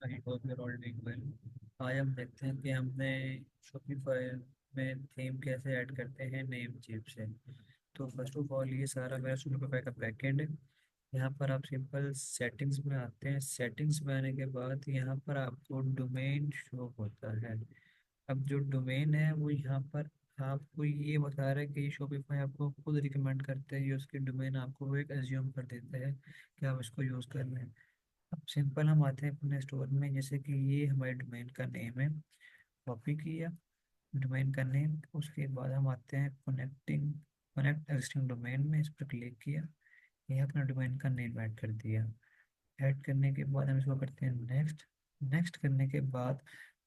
I hope you're all doing well. आज हम देखते हैं कि हमने शॉपिफाई में थीम कैसे ऐड करते हैं नेम चीप से। तो फर्स्ट ऑफ ऑल ये सारा मेरा शॉपिफाई का बैकएंड है। यहाँ पर आप सिंपल सेटिंग्स में आते हैं। सेटिंग्स में आने के बाद यहाँ पर आपको डोमेन शो होता है। अब जो डोमेन है वो यहाँ पर आपको ये बता रहा है कि शॉपिफाई आपको खुद रिकमेंड करते हैं, ये उसकी डोमेन आपको वो एक एज्यूम कर देता है कि आप इसको यूज़ कर रहे हैं। अब सिंपल हम आते हैं अपने स्टोर में, जैसे कि ये हमारे डोमेन का नेम है। कॉपी किया डोमेन का नेम, उसके बाद हम आते हैं कनेक्ट एग्जिस्टिंग डोमेन में, इस पर क्लिक किया। ये अपना डोमेन का नेम ऐड कर दिया। ऐड करने के बाद हम इसको करते हैं नेक्स्ट। नेक्स्ट करने के बाद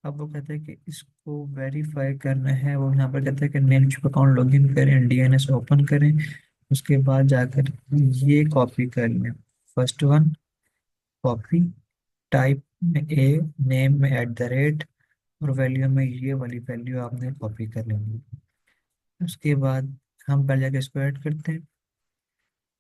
अब वो कहते हैं कि इसको वेरीफाई करना है। वो यहाँ पर कहते हैं कि नेमस्पेस अकाउंट लॉगिन करें, डीएनएस ओपन करें। उसके बाद जाकर ये कॉपी कर लें। फर्स्ट वन कॉपी, टाइप में ए, नेम में @ और वैल्यू में ये वाली वैल्यू आपने कॉपी कर लेंगे। उसके बाद हम पहले जाके इसको ऐड करते हैं।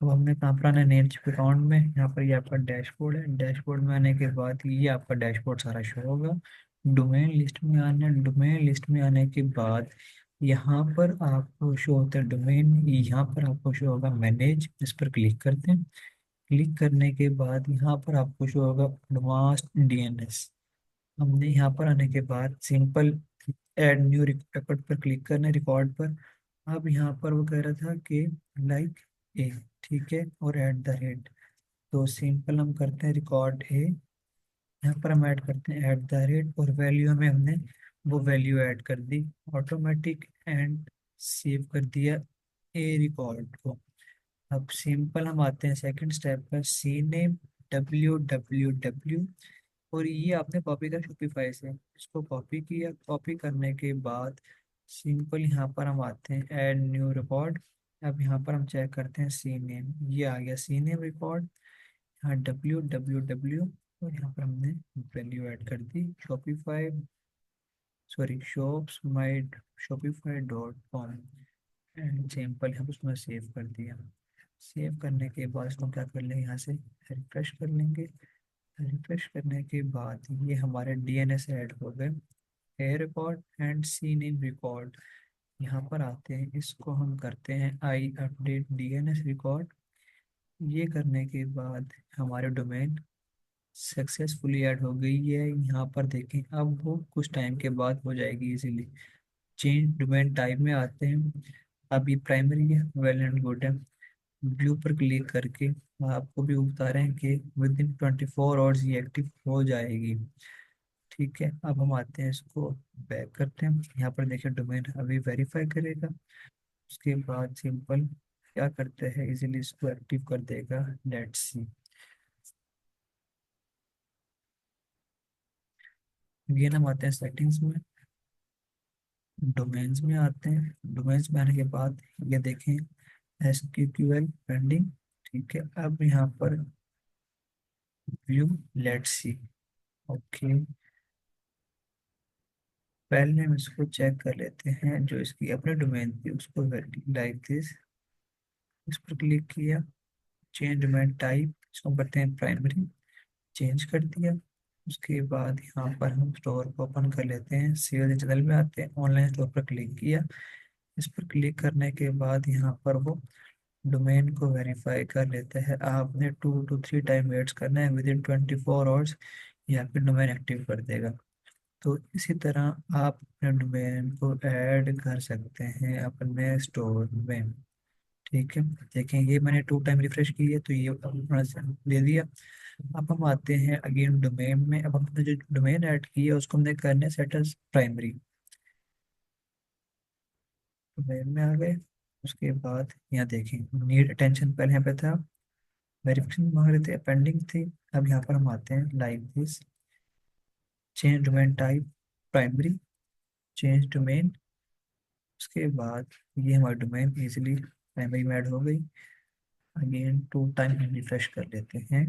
अब हमने कहाँ पर आना है, नेम चिप अकाउंट में। यहाँ पर ये आपका डैशबोर्ड है। डैशबोर्ड में आने के बाद ये आपका डैशबोर्ड सारा शो होगा। डोमेन लिस्ट में आना है। डोमेन लिस्ट में आने के बाद यहाँ पर आपको शो होता है डोमेन, यहाँ पर आपको शो होगा मैनेज, इस पर क्लिक करते हैं। क्लिक करने के बाद यहाँ पर आपको शो होगा एडवांस्ड डीएनएस। हमने यहाँ पर आने के बाद सिंपल ऐड न्यू रिकॉर्ड पर क्लिक करना है, रिकॉर्ड पर। अब यहाँ पर वो कह रहा था कि लाइक ए, ठीक है, और @ तो सिंपल हम करते हैं रिकॉर्ड ए। यहाँ पर हम ऐड करते हैं @ और वैल्यू में हमने वो वैल्यू ऐड कर दी ऑटोमेटिक, एंड सेव कर दिया ए रिकॉर्ड को। अब सिंपल हम आते हैं सेकंड स्टेप पर, सी नेम www, और ये आपने कॉपी कर शॉपिफाई से, इसको कॉपी किया। कॉपी करने के बाद सिंपल यहाँ पर हम आते हैं ऐड न्यू रिकॉर्ड। अब यहाँ पर हम चेक करते हैं सी नेम, ये आ गया सी नेम रिकॉर्ड। यहाँ www, और यहाँ पर हमने वैल्यू ऐड कर दी Shopify, sorry shops my shopify.com, and simple हम उसमें सेव कर दिया। सेव करने के बाद इसको क्या कर लेंगे, यहाँ से रिफ्रेश कर लेंगे। रिफ्रेश करने के बाद ये हमारे डीएनएस ऐड हो गए, A record and C name record. यहाँ पर आते हैं, इसको हम करते हैं आई अपडेट डीएनएस रिकॉर्ड। ये करने के बाद हमारे डोमेन सक्सेसफुली ऐड हो गई है। यहाँ पर देखें, अब वो कुछ टाइम के बाद हो जाएगी इजीली। चेंज डोमेन टाइप में आते हैं। अब ये प्राइमरी है, वेल एंड गुड है। ब्लू पर क्लिक करके आपको भी बता रहे हैं कि विद इन 24 आवर्स ये एक्टिव हो जाएगी। ठीक है, अब हम आते हैं, इसको बैक करते हैं। यहाँ पर देखिए डोमेन अभी वेरीफाई करेगा। उसके बाद सिंपल क्या करते हैं, इजीली इसको एक्टिव कर देगा। Let's see. अगेन हम आते हैं सेटिंग्स में, डोमेन्स में आते हैं। डोमेन्स में आने के बाद ये देखें SQL पेंडिंग। ठीक है, अब यहाँ पर व्यू, लेट्स सी। ओके, पहले हम इसको चेक कर लेते हैं, जो इसकी अपने डोमेन थी उसको लाइक दिस, इस पर क्लिक किया। चेंज डोमेन टाइप, इसको करते हैं प्राइमरी, चेंज कर दिया। उसके बाद यहाँ पर हम स्टोर को ओपन कर लेते हैं। सेल जनरल में आते हैं, ऑनलाइन स्टोर पर क्लिक किया। इस पर क्लिक करने के बाद यहाँ पर वो डोमेन को वेरीफाई कर लेते हैं। आपने 2 to 3 टाइम वेट्स करना है, विद इन 24 आवर्स ये आपके डोमेन एक्टिव कर देगा। तो इसी तरह आप अपने डोमेन को ऐड कर सकते हैं अपने स्टोर में। ठीक है, देखें ये मैंने 2 टाइम रिफ्रेश की है तो ये अपना दे दिया। अब हम आते हैं अगेन डोमेन में। अब हमने जो डोमेन ऐड की है उसको हमने करना है सेट एज प्राइमरी। डोमेन में आ गए। उसके बाद यहाँ देखें नीड अटेंशन, पहले यहाँ पे था वेरिफिकेशन मांग रहे थे, पेंडिंग थी। अब यहाँ पर हम आते हैं like this, change domain type primary, change domain. उसके बाद ये हमारी डोमेन इजीली प्राइमरी में ऐड हो गई। अगेन 2 टाइम रिफ्रेश कर लेते हैं।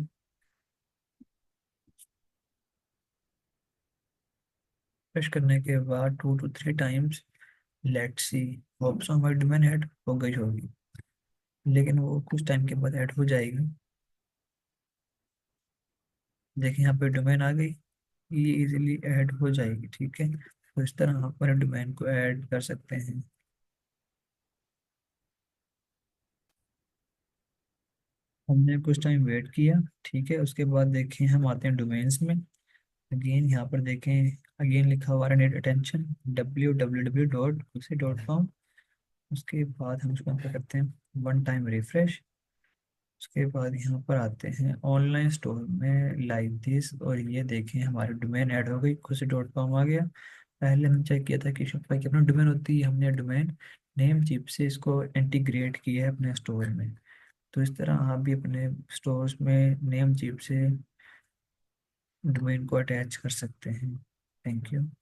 रिफ्रेश करने के बाद 2 to 3 times, let's see, hope so हमारी डोमेन ऐड हो गई होगी, लेकिन वो कुछ टाइम के बाद ऐड हो जाएगी। देखिए यहाँ पे डोमेन आ गई। ये इजीली ऐड हो जाएगी, ठीक है। तो इस तरह आप अपने डोमेन को ऐड कर सकते हैं। हमने कुछ टाइम वेट किया, ठीक है। उसके बाद देखें, हम आते हैं डोमेन्स में। अगेन यहाँ पर देखें, अगेन लिखा हुआ है नीड अटेंशन www.kusi.com। उसके बाद हम उसको एंटर करते हैं, वन टाइम रिफ्रेश। उसके बाद यहाँ पर आते हैं ऑनलाइन स्टोर में लाइक दिस, और ये देखें हमारी डोमेन ऐड हो गई, खुशी.com आ गया। पहले हमने चेक किया था कि शॉपिफाई की अपनी डोमेन होती है, हमने डोमेन नेम चिप से इसको इंटीग्रेट किया है अपने स्टोर में। तो इस तरह आप भी अपने स्टोर्स में नेम चिप से डोमेन को अटैच कर सकते हैं। Thank you.